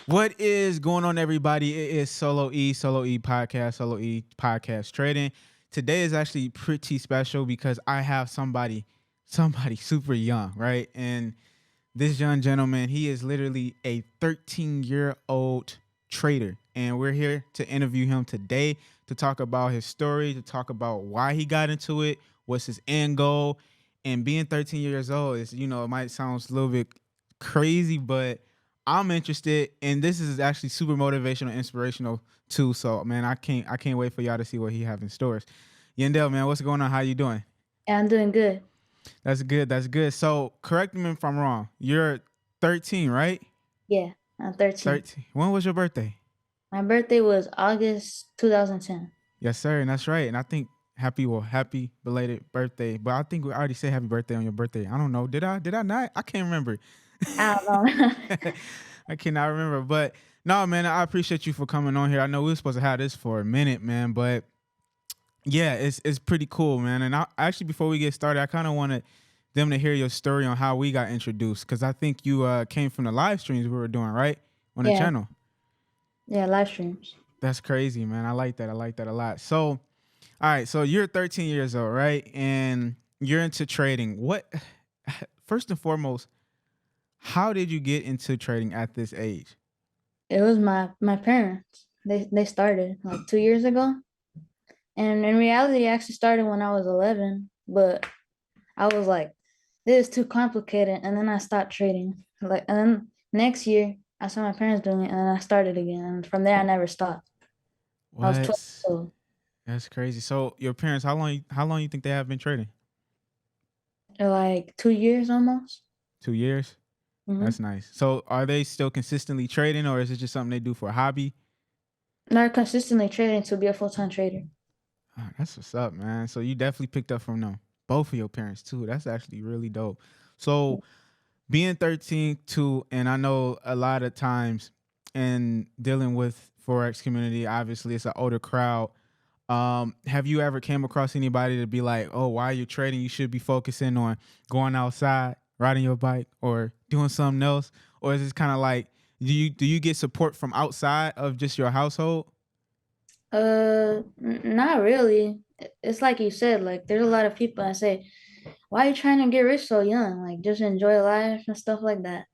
What is going on, everybody? It is Solo E podcast, Solo E podcast trading. Today is actually pretty special because I have somebody super young, right? And this young gentleman, he is literally a 13-year-old trader, and we're here to interview him today to talk about his story, to talk about why he got into it, what's his end goal, and being 13 years old is, it might sound a little bit crazy, but I'm interested, and this is actually super motivational, inspirational too. So, man, I can't wait for y'all to see what he have in stores. Yandel, man, what's going on? How you doing? Yeah, I'm doing good. That's good. That's good. So, correct me if I'm wrong. You're 13, right? Yeah, I'm 13. 13. When was your birthday? My birthday was August 2010. Yes, sir. And that's right. And I think happy belated birthday. But I think we already said happy birthday on your birthday. I don't know. Did I? Did I not? I can't remember. I don't know. I cannot remember. But no, man, I appreciate you for coming on here. I know we were supposed to have this for a minute, man, but yeah, it's pretty cool, man. And I actually, before we get started, I kind of wanted them to hear your story on how we got introduced, because I think you came from the live streams we were doing, right, on the Yeah, channel. yeah, live streams. That's crazy, man. I like that. I like that a lot. So, all right, so you're 13 years old, right? And you're into trading. What first and foremost, how did you get into trading at this age? It was my parents. They started like 2 years ago, and in reality, it actually started when I was 11. But I was like, this is too complicated, and then I stopped trading. Like, and then next year, I saw my parents doing it, and then I started again. And from there, I never stopped. I was 12 What? years old. That's crazy. So your parents, how long you think they have been trading? Like 2 years almost. 2 years? That's Mm-hmm. nice. So are they still consistently trading, or is it just something they do for a hobby? They're consistently trading to be a full-time trader. Ah, that's what's up, man. So you definitely picked up from them, both of your parents too. That's actually really dope. So being 13 too, and I know a lot of times in dealing with Forex community, obviously it's an older crowd. Have you ever came across anybody to be like, oh, while you're trading, you should be focusing on going outside, riding your bike, or doing something else? Or is it kind of like, do you get support from outside of just your household? Not really. It's like you said, like there's a lot of people that say, "Why are you trying to get rich so young? Like just enjoy life and stuff like that."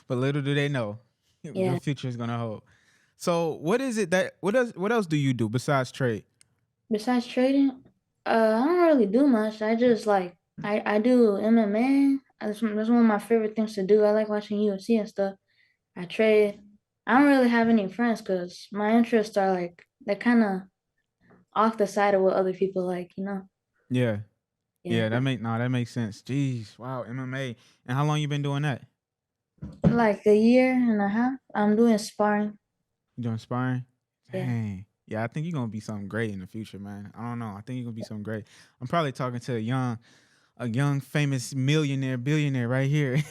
But little do they know your Yeah. future is gonna hold. So what is it that what else do you do besides trade? Besides trading, I don't really do much. I just like I do MMA. That's one of my favorite things to do. I like watching UFC and stuff. I trade. I don't really have any friends because my interests are like they're kind of off the side of what other people like. Yeah. Yeah. Yeah, that makes sense. Jeez, wow, MMA. And how long you been doing that? Like a year and a half. I'm doing sparring. You doing sparring? Yeah. Dang. Yeah, I think you're gonna be something great in the future, man. I don't know. I think you're gonna be something great. I'm probably talking to a young famous millionaire, billionaire right here.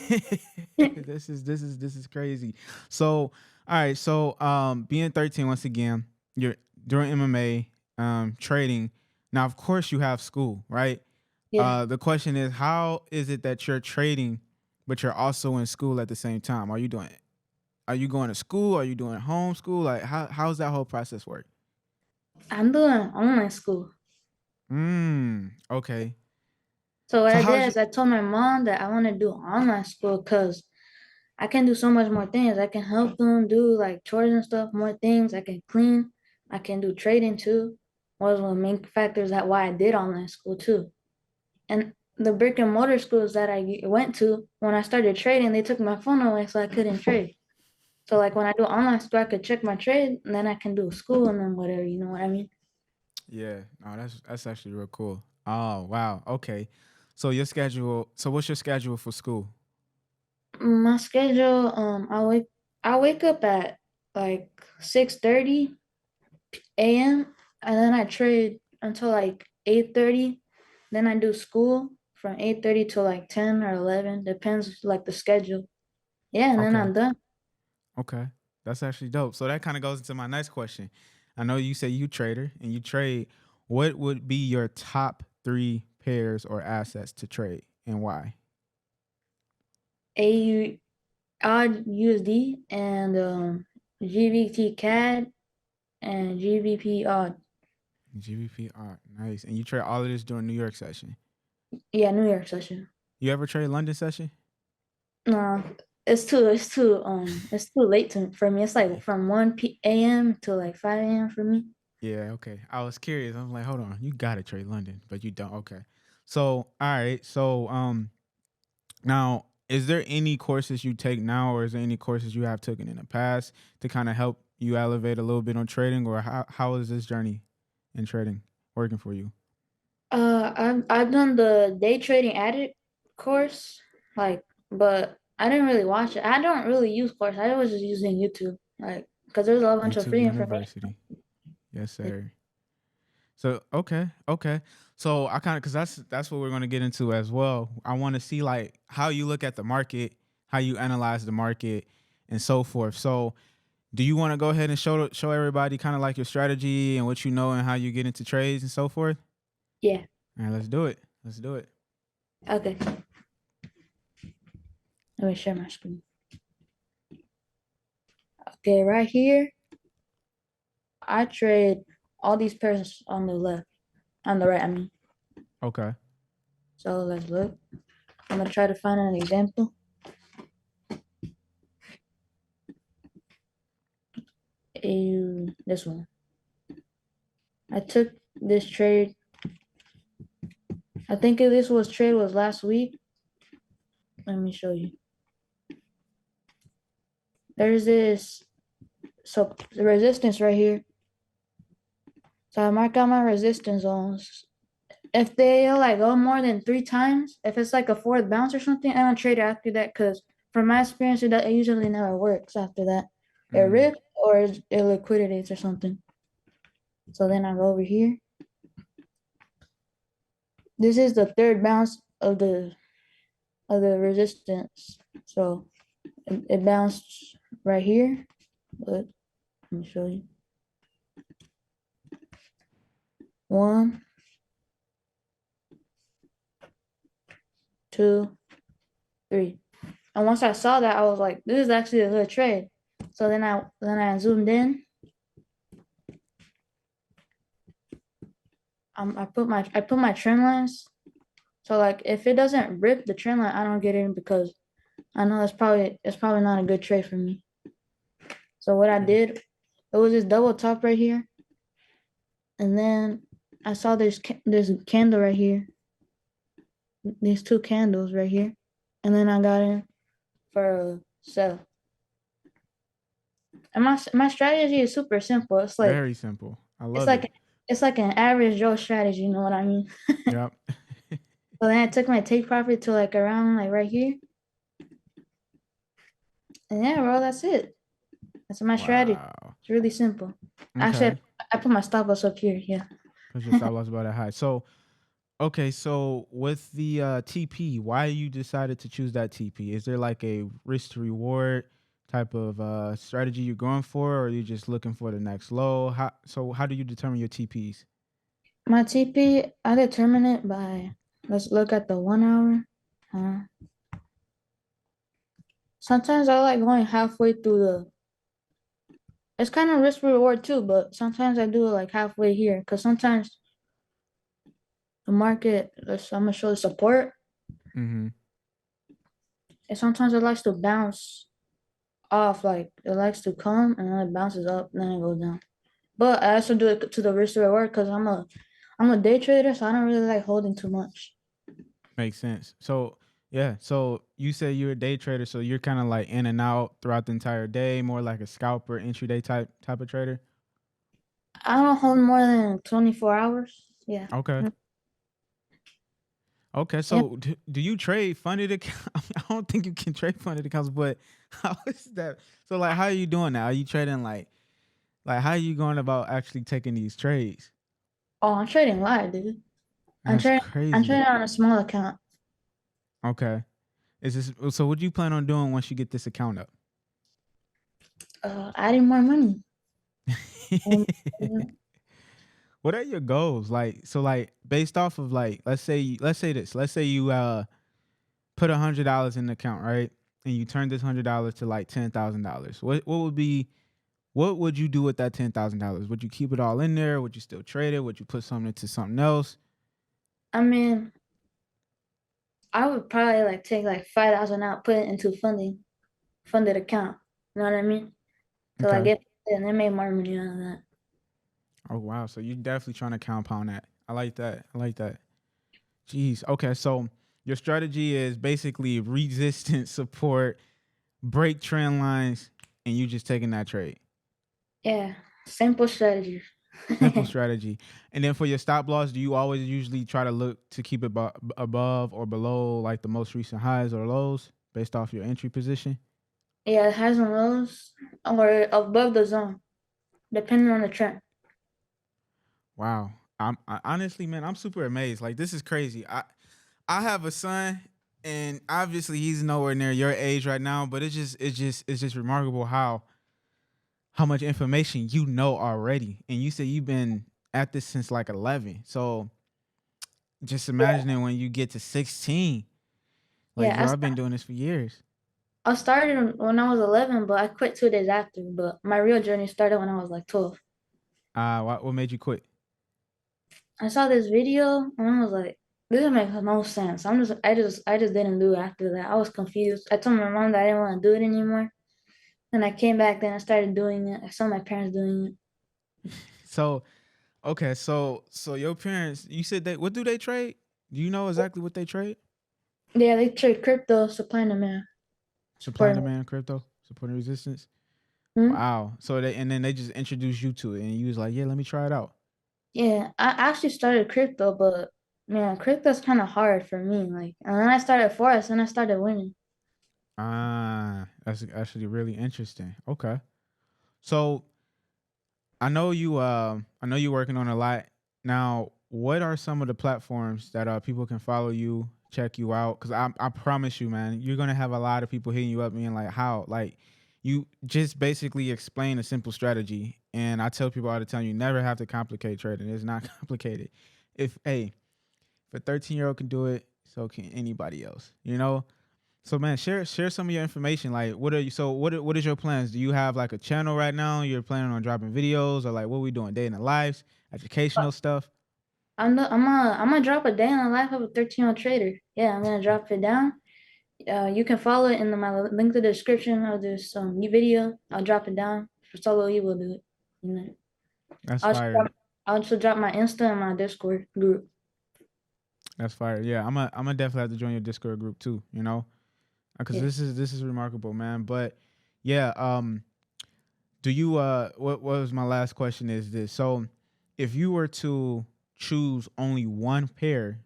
This is crazy. So, all right, so being 13 once again, you're doing MMA, trading. Now, of course, you have school, right? Yeah. The question is, how is it that you're trading, but you're also in school at the same time? Are you going to school? Are you doing homeschool? Like, how's that whole process work? I'm doing online school. Okay. So what So I did how's your is I told my mom that I want to do online school because I can do so much more things. I can help them do like chores and stuff, more things. I can clean. I can do trading too. Was one of the main factors that why I did online school too. And the brick and mortar schools that I went to, when I started trading, they took my phone away so I couldn't trade. So like when I do online school, I could check my trade and then I can do school and then whatever, you know what I mean? Yeah, no, that's actually real cool. Oh wow, okay. So your schedule. So what's your schedule for school? My schedule, I wake up at like 6:30 a.m. and then I trade until like 8:30. Then I do school from 8:30 to like 10 or 11, depends like the schedule. Yeah, and then Okay, I'm done. okay, that's actually dope. So that kind of goes into my next question. I know you say you trader and you trade. What would be your top three pairs or assets to trade and why? AU odd USD and GBT CAD and GBP odd. GBP art, nice. And you trade all of this during New York session. Yeah, New York session. You ever trade London session? No, it's too late for me. It's like from 1 a.m. to like 5 a.m. for me. Yeah, okay. I was curious. I'm like, hold on, you gotta trade London, but you don't. Okay. So, all right. So, now, is there any courses you take now, or is there any courses you have taken in the past to kind of help you elevate a little bit on trading, or how is this journey in trading working for you? I've done the day trading addict course, like, but I didn't really watch it. I don't really use course. I was just using YouTube, like, because there's a bunch of YouTube free information. University. Yes, sir. So okay. So I kind of because that's what we're going to get into as well. I want to see like how you look at the market, how you analyze the market, and so forth. So do you want to go ahead and show everybody kind of like your strategy and what you know and how you get into trades and so forth? Yeah. All right, let's do it. Let's do it. Okay. Let me share my screen. Okay, right here, I trade all these pairs on the left, on the right, I mean. Okay. So let's look. I'm gonna try to find an example. This one. I took this trade. I think this trade was last week. Let me show you. There's this the resistance right here. So I mark out my resistance zones. If they like go more than 3 times, if it's like a fourth bounce or something, I don't trade after that because from my experience, it usually never works after that. It Mm, rips or it liquidates or something. So then I go over here. This is the third bounce of the resistance. So it bounced right here. Look, let me show you. 1, 2, 3. And once I saw that, I was like, this is actually a good trade. So then I zoomed in. I put my trend lines. So like if it doesn't rip the trend line, I don't get in because I know it's probably not a good trade for me. So what I did, it was this double top right here, and then I saw this candle right here, these 2 candles right here, and then I got in for a sell. And my strategy is super simple. very simple. I It's love it. like it's like an average Joe strategy. You know what I mean? Yep. So then I took my take profit to like around like right here, and yeah, bro, that's it. That's my strategy. Wow. It's really simple. Actually, Okay. I put my stop loss up here. Yeah. Put your stop loss about that high. So okay, so with the TP, why you decided to choose that TP? Is there like a risk to reward type of strategy you're going for, or are you just looking for the next low? How do you determine your TPs? My TP, I determine it by, let's look at the 1 hour. Sometimes I like going halfway through it's kind of risk reward too, but sometimes I do it like halfway here because sometimes the market, I'm gonna show the support, Mm-hmm. and sometimes it likes to bounce off, like it likes to come and then it bounces up and then it goes down. But I also do it to the risk reward because I'm a day trader, so I don't really like holding too much. Makes sense. So yeah, so you say you're a day trader, so you're kind of like in and out throughout the entire day, more like a scalper, intraday type of trader. I don't hold more than 24 hours. Yeah. Okay. Okay, Yeah. so do you trade funded accounts? I don't think you can trade funded accounts, but how is that? So like, how are you doing that? Are you trading like how are you going about actually taking these trades? Oh, I'm trading live, dude. I'm That's trading. I'm crazy. trading on a small account. Okay, is this so? What do you plan on doing once you get this account up? Adding more money. Um, What are your goals? Like, so like based off of like, let's say this, let's say you put $100 in the account, right? and you turn this $100 to like $10,000, what would you do with that $10,000? Would you keep it all in there? Would you still trade it? Would you put something into something else? I mean, I would probably like take like 5,000 out, put it into funded account. You know what I mean? So I Okay. get and then make more money out of that. Oh wow. So you're definitely trying to compound that. I like that. I like that. Jeez. Okay. So your strategy is basically resistance support, break trend lines, and you just taking that trade. Yeah, simple strategy. Simple strategy. And then for your stop loss, do you always usually try to look to keep it above or below like the most recent highs or lows based off your entry position? Yeah, it has and lows or above the zone, depending on the trend. Wow. Honestly, man, I'm super amazed. Like this is crazy. I have a son, and obviously he's nowhere near your age right now, but it's just remarkable how much information you know already. And you said you've been at this since like 11. So just Yeah, imagining when you get to 16, like yeah. yo, I've been doing this for years. I started when I was 11, but I quit 2 days after. But my real journey started when I was like 12. What made you quit? I saw this video and I was like, this makes no sense. I just didn't do it after that. I was confused. I told my mom that I didn't want to do it anymore. And I came back, then I started doing it. I saw my parents doing it. So okay, so your parents, you said they what do they trade? Do you know exactly what they trade? Yeah, they trade crypto, supply and demand, Supply and support. demand crypto, support and resistance. Hmm? Wow. So they and then they just introduced you to it, and you was like, yeah, let me try it out. Yeah, I actually started crypto, but man, crypto's kind of hard for me. Like, and then I started Forex and I started winning. That's actually really interesting. Okay. So I know you're working on a lot. Now, what are some of the platforms that people can follow you, check you out? Because I promise you, man, you're gonna have a lot of people hitting you up being like, how? Like you just basically explain a simple strategy. And I tell people all the time, you never have to complicate trading. It's not complicated. If a 13-year-old can do it, so can anybody else. You know? So man, share some of your information. Like, what is your plans? Do you have like a channel right now? You're planning on dropping videos, or like what we doing? Day in the lives, educational stuff. I'm gonna drop a day in the life of a 13-year-old trader. Yeah, I'm gonna drop it down. You can follow it in my link to the description of this new video. I'll drop it down. For solo, you will do it. You know, That's I'll also fire. drop, I'll also drop my Insta and my Discord group. That's fire. Yeah, I'm gonna definitely have to join your Discord group too. You know, because Yeah. this is remarkable, man. But yeah, do you what was my last question? Is this so? If you were to choose only one pair,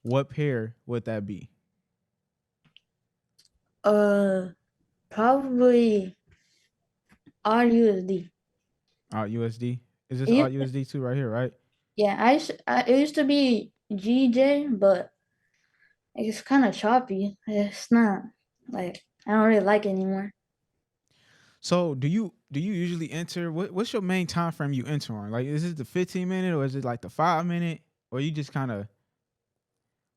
what pair would that be? Uh, Probably RUSD. Art USD. Is this It Art used, USD too right here, right? yeah, it used to be GJ, but it's kind of choppy. It's not like I don't really like it anymore. So do you usually enter what's your main time frame you enter on? Like is it the 15 minute or is it like the 5 minute? Or you just kind of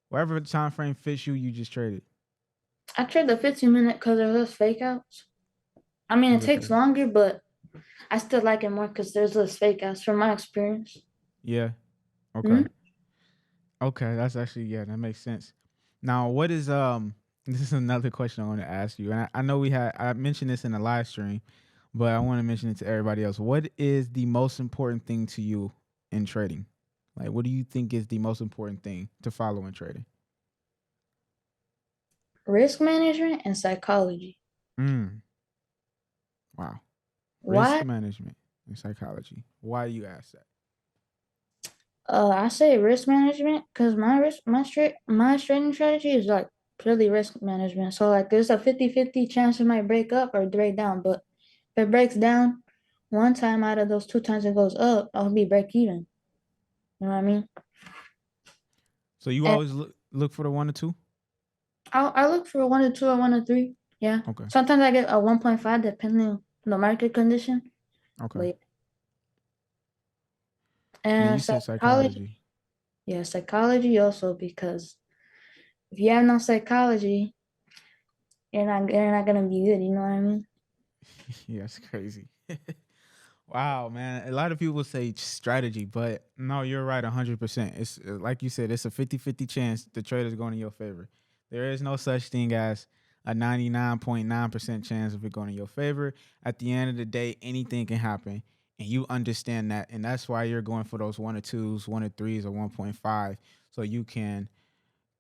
whatever time frame fits you, you just trade it. I tried the 15 minute because there's less fake outs. I mean, it Is it takes fake? longer, but I still like it more because there's less fake outs from my experience. Yeah. Hmm? Okay. Okay. That's actually yeah, that makes sense. Now what is this is another question I want to ask you. And I know I mentioned this in the live stream, but I want to mention it to everybody else. What is the most important thing to you in trading? Like what do you think is the most important thing to follow in trading? Risk management and psychology. Mm. Wow. Risk Why? management and psychology. Why do you ask that? I say risk management because my trading strategy is like purely risk management. So like there's a 50-50 chance it might break up or break down. But if it breaks down, one time out of those 2 times it goes up, I'll be break even. You know what I mean? So you And always look for the 1 or 2? I look for a 1 to 2 or 1 to 3. Yeah. Okay. Sometimes I get a 1.5 depending on the market condition. Okay. But And then and you said psychology, psychology. yeah, psychology also because if you have no psychology, you're not gonna be good. You know what I mean? Yeah, that's crazy. Wow, man. A lot of people say strategy, but no, you're right 100%. It's like you said, it's a 50-50 chance the trade is going in your favor. There is no such thing as a 99.9% chance of it going in your favor. At the end of the day, anything can happen. And you understand that. And that's why you're going for those 1 or 2s, 1 or 3s, or 1.5. So you can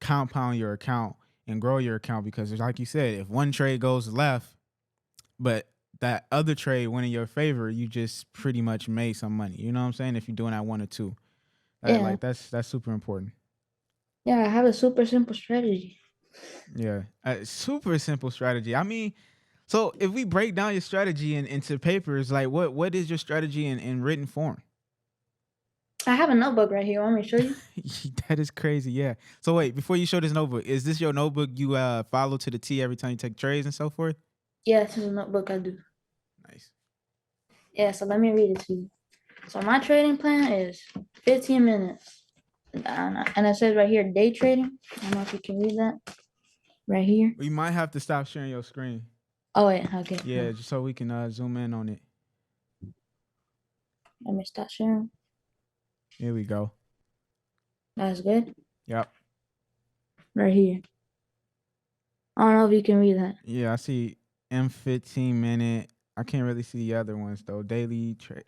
compound your account and grow your account. Because like you said, if one trade goes left, but that other trade went in your favor, you just pretty much made some money. You know what I'm saying? If you're doing that 1 or 2, Yeah, like that's super important. yeah. I have a super simple strategy. Yeah, super simple strategy. I mean, so if we break down your strategy into papers, like what is your strategy in written form? I have a notebook right here. Want me to show you? That is crazy. Yeah. So wait, before you show this notebook, is this your notebook you follow to the T every time you take trades and so forth? Yeah, this is a notebook I do. Nice. Yeah, so let me read it to you. So my trading plan is 15 minutes. And it says right here, day trading. I don't know if you can read that right here. We might have to stop sharing your screen. Oh, wait, okay. Yeah, just so we can zoom in on it. Let me stop sharing. Here we go. That's good. Yep. Right here. I don't know if you can read that. Yeah, I see M15 minute. I can't really see the other ones though. Daily trade.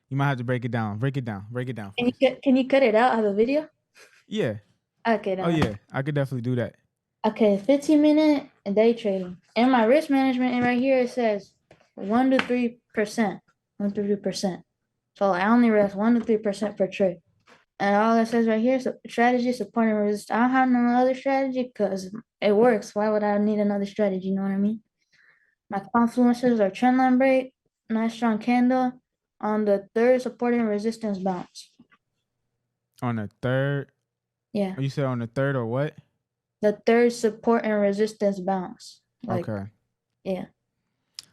You might have to break it down. Break it down. Break it down for us. Can you cut it out of the video? Yeah. Okay, Oh then. yeah. I could definitely do that. Okay, 15-minute day trading. In my risk management, and right here it says 1 to 3%. 1 to 3%. So I only risk 1 to 3% per trade. And all it says right here is strategy, support, and resist. I don't have no other strategy because it works. Why would I need another strategy? You know what I mean? My confluences are trendline break, nice strong candle on the third support and resistance bounce. On the third. Yeah, You said on the third or what? the third support and resistance bounce. Like, Okay. yeah,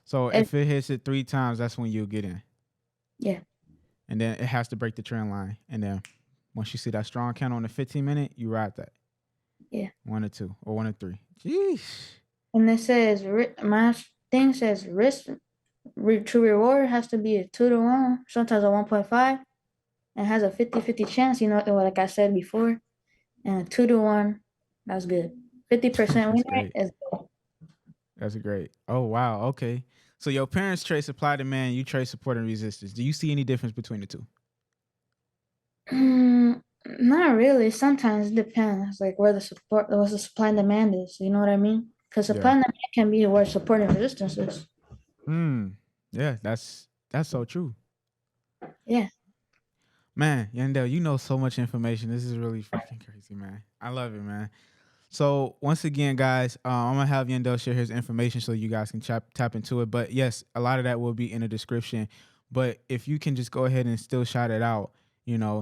So it, if it hits it 3 times, that's when you'll get in. yeah, And then it has to break the trend line. And then once you see that strong candle on the 15 minute, you ride that. yeah. 1 or 2 or 1 or 3. Jeez. And it says my thing says risk to reward has to be a 2 to 1, sometimes a 1.5, and has a 50-50 chance. You know, like I said before. And 2 to 1, that's good. 50% win That's rate great. is good. That's great. Oh wow. Okay. So your parents trade supply demand, you trade support and resistance. Do you see any difference between the two? Not really. Sometimes it depends, like where what the supply and demand is. You know what I mean? Because supply Yeah. and demand can be where support and resistance is. Hmm. Yeah, that's so true. Yeah. Man, Yandel, you know so much information. This is really freaking crazy, man. I love it, man. So once again, guys, I'm gonna have Yandel share his information so you guys can tap into it. But yes, a lot of that will be in the description. But if you can just go ahead and still shout it out,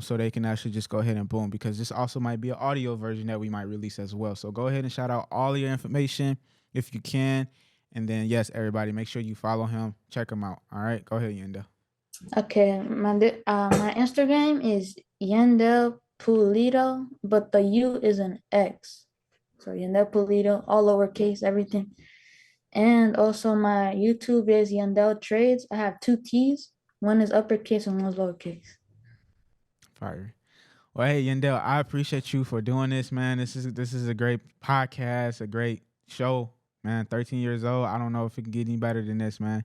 so they can actually just go ahead and boom, because this also might be an audio version that we might release as well. So go ahead and shout out all your information if you can. And then yes, everybody, make sure you follow him, check him out. All right, go ahead, Yandel. Okay. My Instagram is Yandel Pulido, but the U is an X. So Yandel Pulido, all lowercase, everything. And also my YouTube is Yandel Trades. I have two T's. One is uppercase and one is lowercase. Fire. Well, hey Yandel, I appreciate you for doing this, man. This is a great podcast, a great show, man. 13 years old. I don't know if it can get any better than this, man.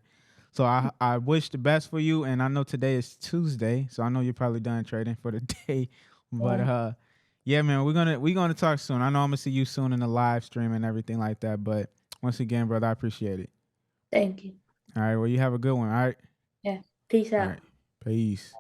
So I wish the best for you, and I know today is Tuesday, so I know you're probably done trading for the day. But Yeah. yeah, man, we're gonna talk soon. I know I'm gonna see you soon in the live stream and everything like that. But once again, brother, I appreciate it. Thank you. All right, well, you have a good one. All right, Yeah. Peace all out. right, peace.